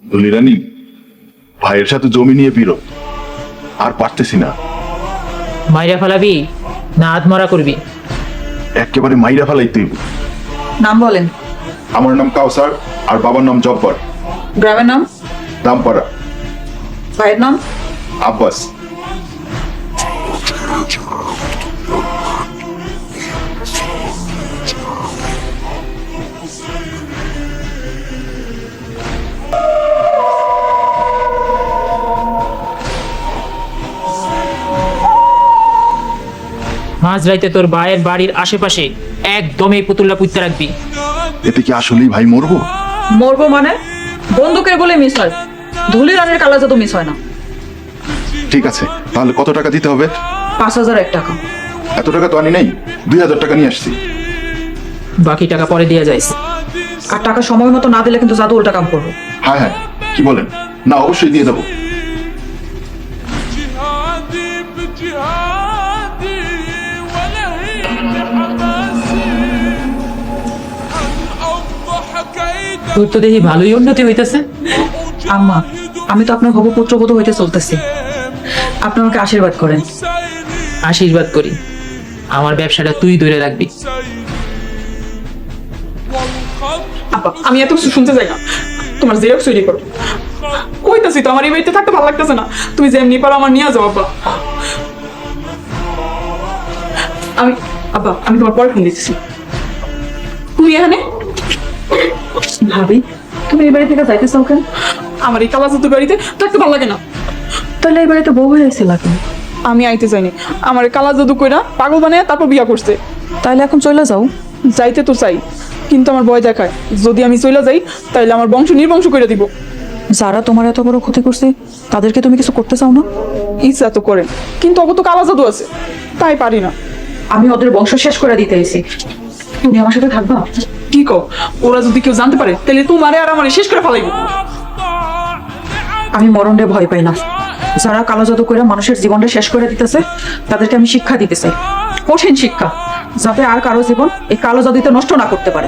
দুলিরানি, ভাইয়ের সাথে জমি নিয়ে বিরোধ, আর পারতেছি না। মাইরা ফেলাবি না আত্মরা করবি? একেবারে মাইরা ফেলাইতে। নাম বলেন। আমার নাম কাউসার, আর বাবার নাম জব্বার। গ্রামের নাম? দামপাড়া। ভাইয়ের নাম? আব্বাস। মাঝ রাইতে তোর ভাইয়ের বাড়ির আশেপাশে একদম এই পুতুলটা পুঁততে রাখবি। এতে কি আসলেই ভাই মরবো? মরবো মানে? বন্দুকের বলে মিস হয়, ধুলি রানের কালা জাদু মিস হয় না। ঠিক আছে, তাহলে কত টাকা দিতে হবে? 5,001 টাকা। এত টাকা তো আনি নাই, 2,000 টাকা নিয়ে আসছি। বাকি টাকা পরে দিয়ে যাইস। আর টাকা সময় মতো না দিলে কিন্তু জাদু উল্টা কাম করবে। হ্যাঁ হ্যাঁ, কি বলেন? না, অবশ্যই দিয়ে দেবো। তোর তো দেখি ভালোই উন্নতি হইতেছে। আম্মা, আমি তো আপনার হবু পুত্রবধূ হইতে চলতেছি, আপনি আমাকে আশীর্বাদ করেন। আশীর্বাদ করি, আমার ব্যবসাটা তুই ধরে রাখবি। আপা, আমি এত কিছু শুনতে চাই না, তোমার জেরক্স তৈরি করো। কইতাছি তো আমার এই বাড়িতে থাকতে ভালো লাগতেছে না, তুমি যেমনি পারো আমার নিয়ে যাও আপা। আমি তোমার পরে ফোন দিতেছি। তুমি এখানে? ভাবি, তুমি এই বাড়ি থেকে যাইতে চাও কেন? আমার এই কালা জাদুর বাড়িতে থাকতে ভালো লাগে না। তাহলে এই বাড়িতে বউ হয়ে আসছিল কেন? আমি আইতে চাইনি, আমার এই কালা জাদু কইরা পাগল বানায় তারপর বিয়া করছে। তাহলে এখন চলে যাও। যাইতে তো চাই, কিন্তু আমার ভয় দেখায় যদি আমি চলে যাই তাইলে আমার বংশ নির্বংশ করে দিব। যারা তোমার এত বড় ক্ষতি করছে তাদেরকে তুমি কিছু করতে চাও না? ইচ্ছা তো করেন, কিন্তু অত তো কালা জাদু আছে, তাই পারি না। আমি ওদের বংশ শেষ করে দিতে এসেছি, তুমি আমার সাথে থাকবা? কি কও? ওরা যদি কেউ জানতে পারে তাহলে তোমারে আর আমারে শেষ করে ফেলাইব। আমি মরণে ভয় পাই না। যারা কালো জাদু করে মানুষের জীবনটা শেষ করে দিতেছে তাদেরকে আমি শিক্ষা দিতে চাই, কঠিন শিক্ষা, যাতে আর কারো জীবন এই কালো জাদুতে নষ্ট না করতে পারে।